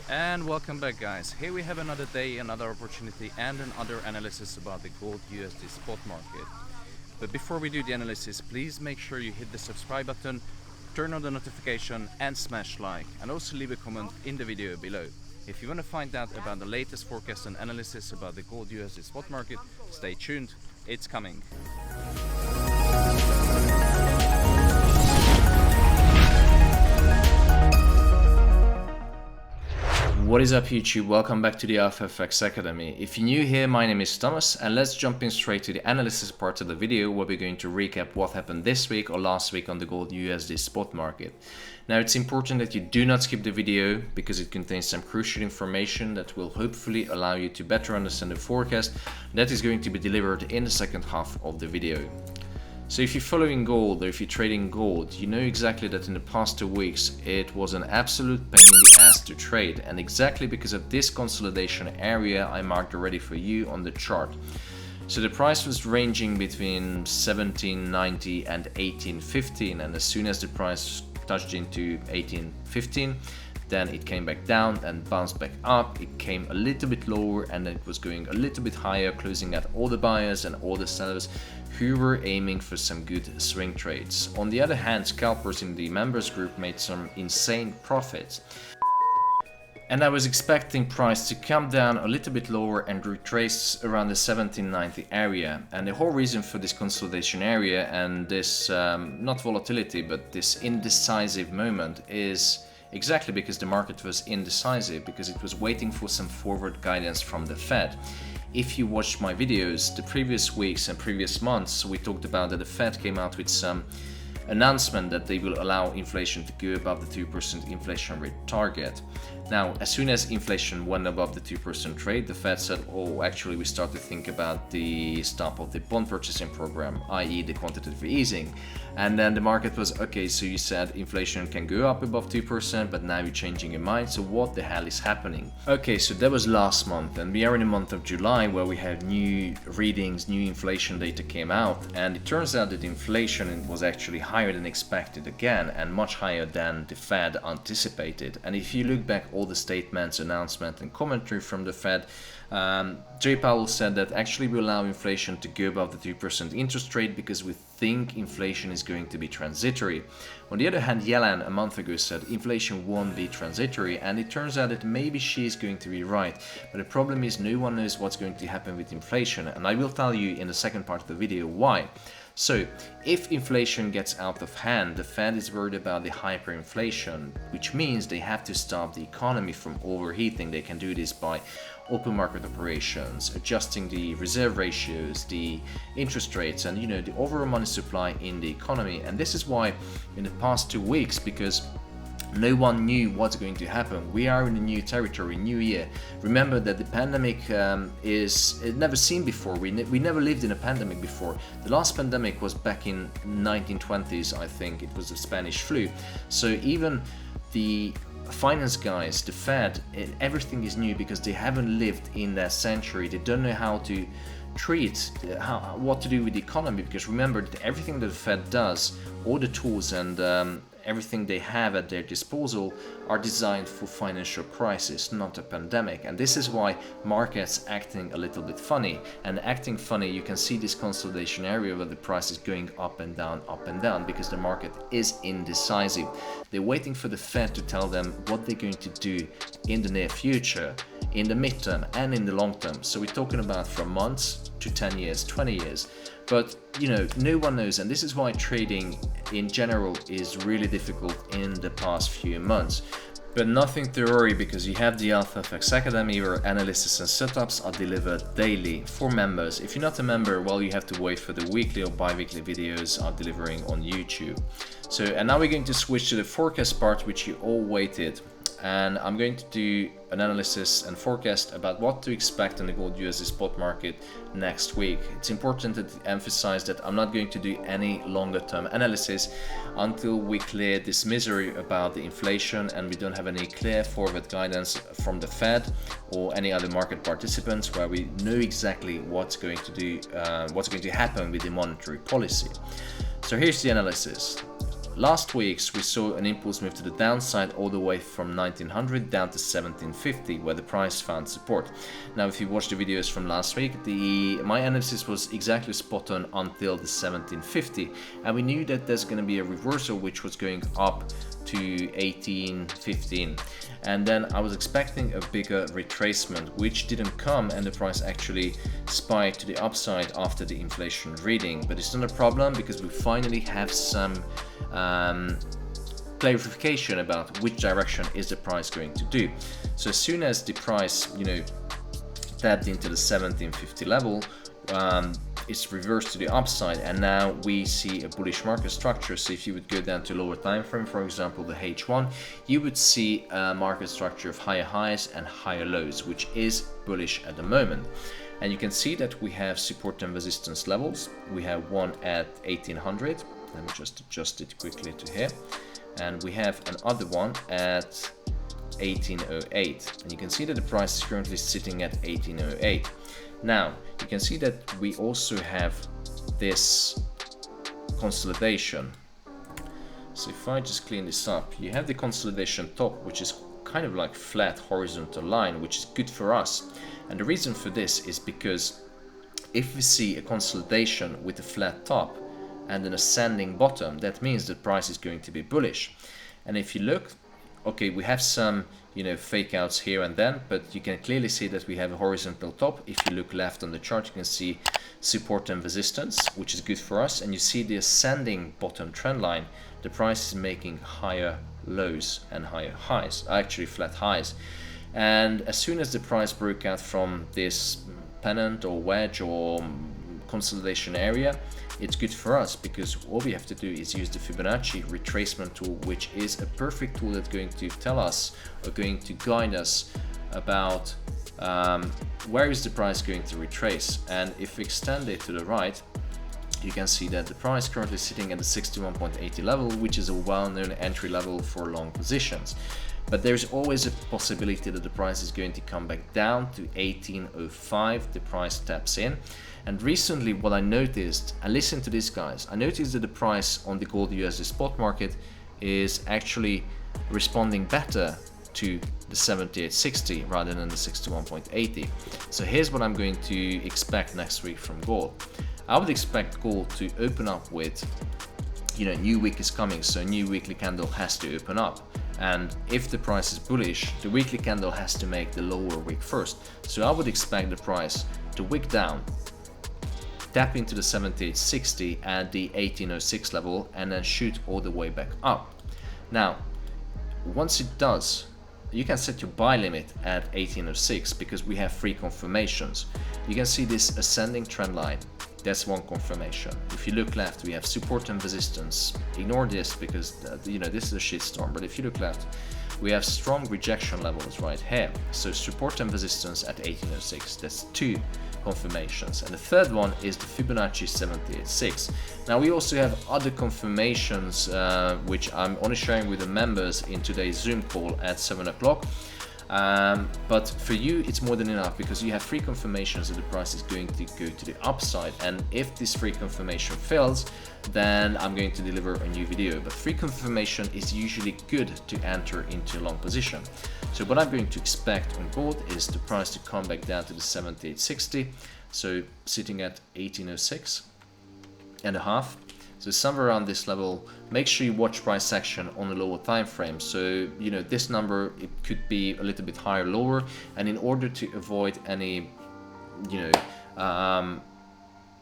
And welcome back, guys. Here we have another day, another opportunity, and another analysis about the gold USD spot market. But before we do the analysis, please make sure you hit the subscribe button, turn on the notification, and smash like, and also leave a comment in the video below. If you want to find out about the latest forecast and analysis about the gold USD spot market, stay tuned, it's coming. What is up YouTube, welcome back to the AlphaFX Academy. If you're new here, my name is Tamas, and let's jump in straight to the analysis part of the video where we're going to recap what happened this week or last week on the gold USD spot market. Now it's important that you do not skip the video because it contains some crucial information that will hopefully allow you to better understand the forecast that is going to be delivered in the second half of the video. So if you're following gold or if you're trading gold, you know exactly that in the past 2 weeks it was an absolute pain in the ass to trade, and exactly because of this consolidation area I marked already for you on the chart. So the price was ranging between 1790 and 1815, and as soon as the price touched into 1815, then it came back down and bounced back up. It came a little bit lower and then it was going a little bit higher, closing out all the buyers and all the sellers who were aiming for some good swing trades. On the other hand, scalpers in the members group made some insane profits. And I was expecting price to come down a little bit lower and retrace around the 1790 area. And the whole reason for this consolidation area and this, not volatility, but this indecisive moment is exactly because the market was indecisive, because it was waiting for some forward guidance from the Fed. If you watched my videos the previous weeks and previous months, we talked about that the Fed came out with some announcement that they will allow inflation to go above the 2% inflation rate target. Now, as soon as inflation went above the 2% rate, the Fed said, oh, actually we start to think about the stop of the bond purchasing program, i.e. the quantitative easing. And then the market was, okay, so you said inflation can go up above 2%, but now you're changing your mind, so what the hell is happening? Okay, so that was last month, and we are in the month of July where we have new readings, new inflation data came out, and it turns out that inflation was actually higher than expected again, and much higher than the Fed anticipated. And if you look back all the statements, announcements and commentary from the Fed, Jay Powell said that actually we allow inflation to go above the 2% interest rate because we think inflation is going to be transitory. On the other hand, Yellen a month ago said inflation won't be transitory, and it turns out that maybe she is going to be right. But the problem is no one knows what's going to happen with inflation, and I will tell you in the second part of the video why. So, if inflation gets out of hand, the Fed is worried about the hyperinflation, which means they have to stop the economy from overheating. They can do this by open market operations, adjusting the reserve ratios, the interest rates, and the overall money supply in the economy. And this is why in the past 2 weeks, because no one knew what's going to happen. We are in a new territory, new year. Remember that the pandemic is never seen before. We never lived in a pandemic before. The last pandemic was back in 1920s, I think. It was the Spanish flu. So even the finance guys, the Fed, everything is new because they haven't lived in that century. They don't know how to treat, what to do with the economy, because remember that everything that the Fed does, all the tools and everything they have at their disposal are designed for financial crisis, not a pandemic. And this is why markets acting a little bit funny. And acting funny, you can see this consolidation area where the price is going up and down, because the market is indecisive. They're waiting for the Fed to tell them what they're going to do in the near future, in the midterm and in the long term. So we're talking about from months to 10 years, 20 years. But no one knows, and this is why trading in general is really difficult in the past few months. But nothing to worry, because you have the AlphaFX Academy where analysis and setups are delivered daily for members. If you're not a member, well, you have to wait for the weekly or bi-weekly videos I'm delivering on YouTube. So, and now we're going to switch to the forecast part, which you all waited. And I'm going to do an analysis and forecast about what to expect in the gold USD spot market next week. It's important to emphasize that I'm not going to do any longer term analysis until we clear this misery about the inflation and we don't have any clear forward guidance from the Fed or any other market participants where we know exactly what's going to happen with the monetary policy. So here's the analysis. last week's we saw an impulse move to the downside all the way from 1900 down to 1750, where the price found support. Now if you watched the videos from last week, my analysis was exactly spot on until the 1750, and we knew that there's going to be a reversal which was going up to 1815, and then I was expecting a bigger retracement, which didn't come, and the price actually spiked to the upside after the inflation reading. But it's not a problem, because we finally have some clarification about which direction is the price going to do. So as soon as the price, tapped into the 1750 level, it's reversed to the upside, and now we see a bullish market structure. So if you would go down to lower time frame, for example the H1, you would see a market structure of higher highs and higher lows, which is bullish at the moment. And you can see that we have support and resistance levels. We have one at 1800. Let me just adjust it quickly to here, and we have another one at 1808, and you can see that the price is currently sitting at 1808. Now you can see that we also have this consolidation. So if I just clean this up, you have the consolidation top, which is kind of like flat horizontal line, which is good for us. And the reason for this is because if we see a consolidation with a flat top and an ascending bottom, that means the price is going to be bullish. And if you look, okay, we have some fake outs here and then, but you can clearly see that we have a horizontal top. If you look left on the chart, you can see support and resistance, which is good for us, and you see the ascending bottom trend line. The price is making higher lows and higher highs, actually flat highs. And as soon as the price broke out from this pennant or wedge or consolidation area, it's good for us, because all we have to do is use the Fibonacci retracement tool, which is a perfect tool that's going to tell us, or going to guide us about where is the price going to retrace. And if we extend it to the right, you can see that the price currently sitting at the 61.80 level, which is a well-known entry level for long positions. But there's always a possibility that the price is going to come back down to 1805. The price taps in. And recently what I noticed, and listen to this guys, I noticed that the price on the gold USD spot market is actually responding better to the 78.60 rather than the 61.80. So here's what I'm going to expect next week from gold. I would expect gold to open up with, new week is coming, so a new weekly candle has to open up. And if the price is bullish, the weekly candle has to make the lower wick first. So I would expect the price to wick down, tap into the 78.60 at the 1806 level, and then shoot all the way back up. Now, once it does, you can set your buy limit at 1806, because we have 3 confirmations. You can see this ascending trend line. That's one confirmation. If you look left, we have support and resistance. Ignore this because this is a shitstorm. But if you look left, we have strong rejection levels right here. So support and resistance at 1806. That's 2 confirmations. And the third one is the Fibonacci 78.6. Now we also have other confirmations, which I'm only sharing with the members in today's Zoom call at 7 o'clock. But for you it's more than enough, because you have 3 confirmations that the price is going to go to the upside, and if this 3 confirmation fails, then I'm going to deliver a new video. But 3 confirmation is usually good to enter into a long position. So what I'm going to expect on gold is the price to come back down to the 78.60, so sitting at 1806 and a half. So somewhere around this level. Make sure you watch price action on a lower time frame. So this number, it could be a little bit higher, lower, and in order to avoid any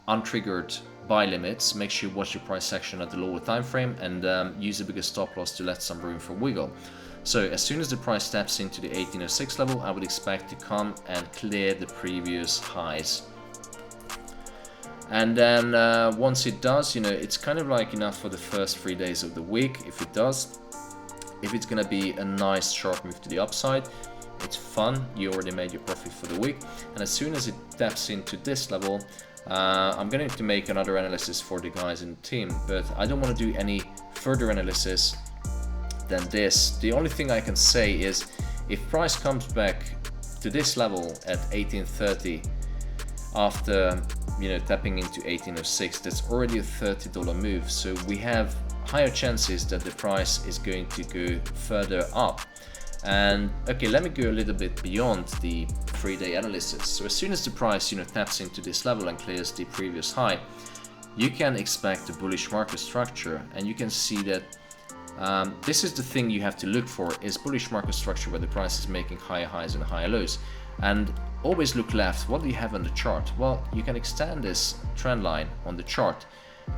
untriggered buy limits, make sure you watch your price action at the lower time frame, and use a bigger stop loss to let some room for wiggle. So as soon as the price steps into the 1806 level, I would expect to come and clear the previous highs. And then once it does, it's kind of like enough for the first 3 days of the week. If it does, if it's gonna be a nice sharp move to the upside, it's fun, you already made your profit for the week. And as soon as it taps into this level, I'm going to make another analysis for the guys in the team, but I don't want to do any further analysis than this. The only thing I can say is, if price comes back to this level at 1830 after tapping into 1806, that's already a $30 move. So we have higher chances that the price is going to go further up. And okay, let me go a little bit beyond the 3-day analysis. So as soon as the price, taps into this level and clears the previous high, you can expect a bullish market structure, and you can see that this is the thing you have to look for, is bullish market structure where the price is making higher highs and higher lows. And always look left. What do you have on the chart? Well, you can extend this trend line on the chart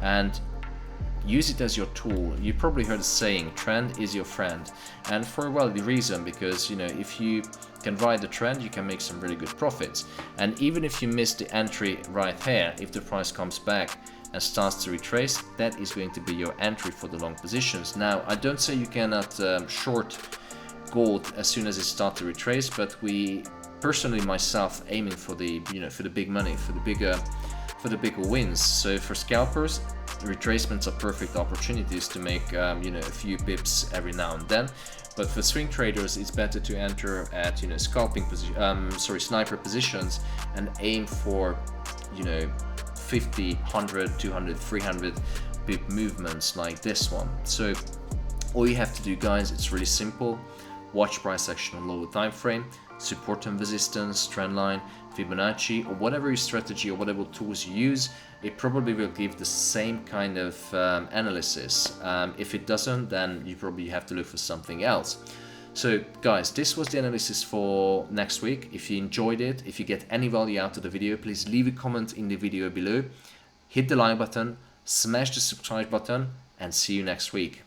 and use it as your tool. You probably heard the saying, trend is your friend, and for a valid reason, because if you can ride the trend, you can make some really good profits. And even if you miss the entry right here, if the price comes back and starts to retrace, that is going to be your entry for the long positions. Now, I don't say you cannot short gold as soon as it starts to retrace, but we personally, myself, aiming for the for the big money, for the bigger wins. So for scalpers, retracements are perfect opportunities to make a few pips every now and then. But for swing traders, it's better to enter at scalping position, sniper positions, and aim for 50, 100, 200, 300 pip movements like this one. So all you have to do, guys, it's really simple. Watch price action on lower time frame, support and resistance, trend line, Fibonacci, or whatever your strategy or whatever tools you use, it probably will give the same kind of analysis. If it doesn't, then you probably have to look for something else. So guys, this was the analysis for next week. If you enjoyed it, if you get any value out of the video, please leave a comment in the video below, hit the like button, smash the subscribe button, and see you next week.